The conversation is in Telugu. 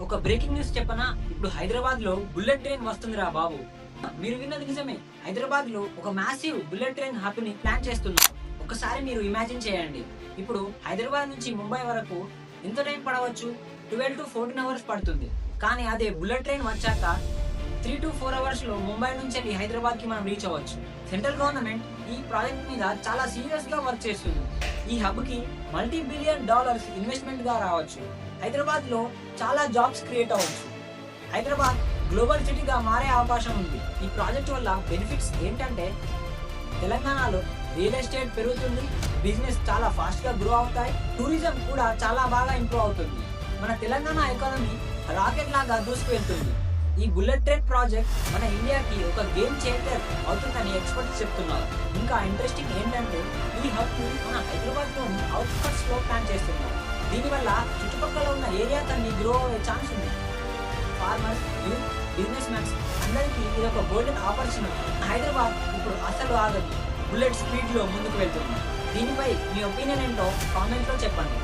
ఒక బ్రేకింగ్ న్యూస్ చెప్పనా? ఇప్పుడు హైదరాబాద్ లో బుల్లెట్ ట్రైన్ వస్తుందిరా బాబు. మీరు విన్నది నిజమే. హైదరాబాద్ లో ఒక మ్యాసివ్ బుల్లెట్ ట్రైన్ హబ్ ని ప్లాన్ చేస్తున్నారు. ఒకసారి మీరు ఇమాజిన్ చేయండి. ఇప్పుడు హైదరాబాద్ నుంచి ముంబై వరకు ఎంత టైం పడవచ్చు? 12 to 14 అవర్స్ పడుతుంది. కానీ అదే బుల్లెట్ ట్రైన్ వచ్చాక 3 to 4 అవర్స్ లో ముంబై నుంచి హైదరాబాద్ కి మనం రీచ్ అవ్వచ్చు. సెంట్రల్ గవర్నమెంట్ ఈ ప్రాజెక్ట్ మీద చాలా సీరియస్ గా వర్క్ చేస్తుంది. ఈ హబ్ కి $multi-billion ఇన్వెస్ట్మెంట్ గా రావచ్చు. హైదరాబాద్ లో చాలా జాబ్స్ క్రియేట్ అవ్వచ్చు. హైదరాబాద్ గ్లోబల్ సిటీగా మారే అవకాశం ఉంది. ఈ ప్రాజెక్ట్ వల్ల బెనిఫిట్స్ ఏంటంటే తెలంగాణలో రియల్ ఎస్టేట్ పెరుగుతుంది, బిజినెస్ చాలా ఫాస్ట్ గా గ్రో అవుతాయి, టూరిజం కూడా చాలా బాగా ఇంప్రూవ్ అవుతుంది. మన తెలంగాణ ఎకానమీ రాకెట్ లాగా దూసుకువెళ్తుంది. ఈ బుల్లెట్ ట్రైన్ ప్రాజెక్ట్ మన ఇండియాకి ఒక గేమ్ చేంజర్ అవుతుందని ఎక్స్పర్ట్స్ చెప్తున్నారు. ఇంకా ఇంట్రెస్టింగ్ ఏంటంటే ఈ హబ్ మన హైదరాబాద్ లోని అవుట్స్కట్స్ లో ప్లాన్ చేస్తున్నారు. దీనివల్ల చుట్టుపక్కల ఉన్న ఏరియా కన్నీ గ్రో అయ్యే ఛాన్స్ ఉంది. ఫార్మర్స్, యూత్, బిజినెస్ మ్యాన్స్ అందరికీ ఇది ఒక గోల్డెన్ ఆపర్చునిటీ. హైదరాబాద్ ఇప్పుడు అసలు ఆగదు, బుల్లెట్ స్పీడ్ లో ముందుకు వెళ్తుంది. దీనిపై మీ ఒపీనియన్ ఏంటో కామెంట్ లో చెప్పండి.